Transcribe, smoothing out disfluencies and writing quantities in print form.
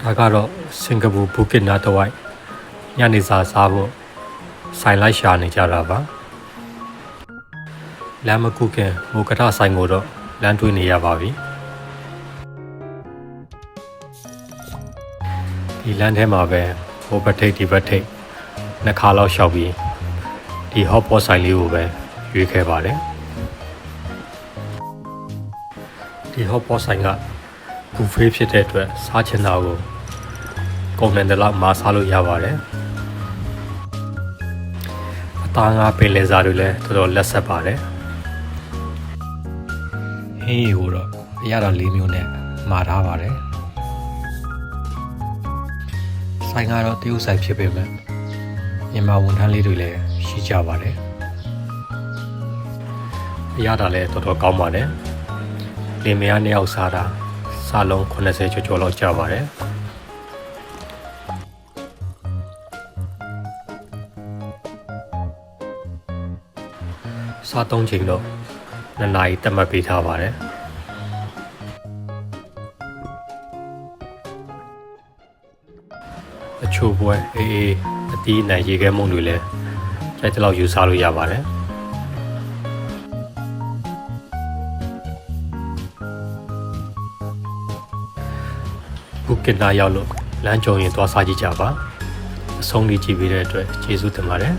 ဒါကတော့စင်ကာပူဘူကစ်နာတဝိုက်ညနေစာစားဖို့ဆိုင်လိုက်ရှာနေကြတာပါလမ်းမကူခင်မိုကထဆိုင်ကိုတော့လမ်းတွေးနေရပါပြီဒီလမ်းထဲမှာပဲဟိုဘက်ထိပ်ဒီဘက်ထိပ်နှစ်ခါလောက်ရှောက်ပြီးဒီဟော့ပေါ့ဆိုင်လေးကိုပဲရွေးခဲ့ပါတယ်ဒီဟော့ပေါ့ဆိုင်ကဘူဖေးဖြစ်တဲ့အတွက်စားချင်တာကိုကုန်တယ်လောက်မှာစားလို့ရပါတယ်အသားငါပင်လယ်စာတွေလည်းတော်တော်လက်ဆက်ပါတယ်ဟင်းရီကိုတော့အရသာ၄မျိုးနဲ့မှာထားပါတယ်ဆိုင်ကတော့တရုတ်ဆိုင်ဖြစ်ပေမဲ့မြန်မာဝန်ထမ်းလေးတွေလည်းရှိကြပါတယ်အရသာလည်းတော်တော်ကောင်းပါတယ်လင်မယားနှစ်ယောက်စားတာစားလုံး80ကျော်လောက်ကျပါတယ်စားသုံးချိန်တော့2 နာရီတက်မှတ်ပေးထားပါတယ်အချို့ပွဲအေးအတီးအနှံရေခဲမုန့်တွေလည်းကြိုက်တဲ့လောက်ယူစားလို့ရပါတယ်ဘူကစ်နာရောက်လို့လမ်းကြုံရင်သွားစားကြည့်ကြပါအဆုံးလေးကြည့်ပေးတဲ့အတွက်ကျေးဇူးတင်ပါတယ်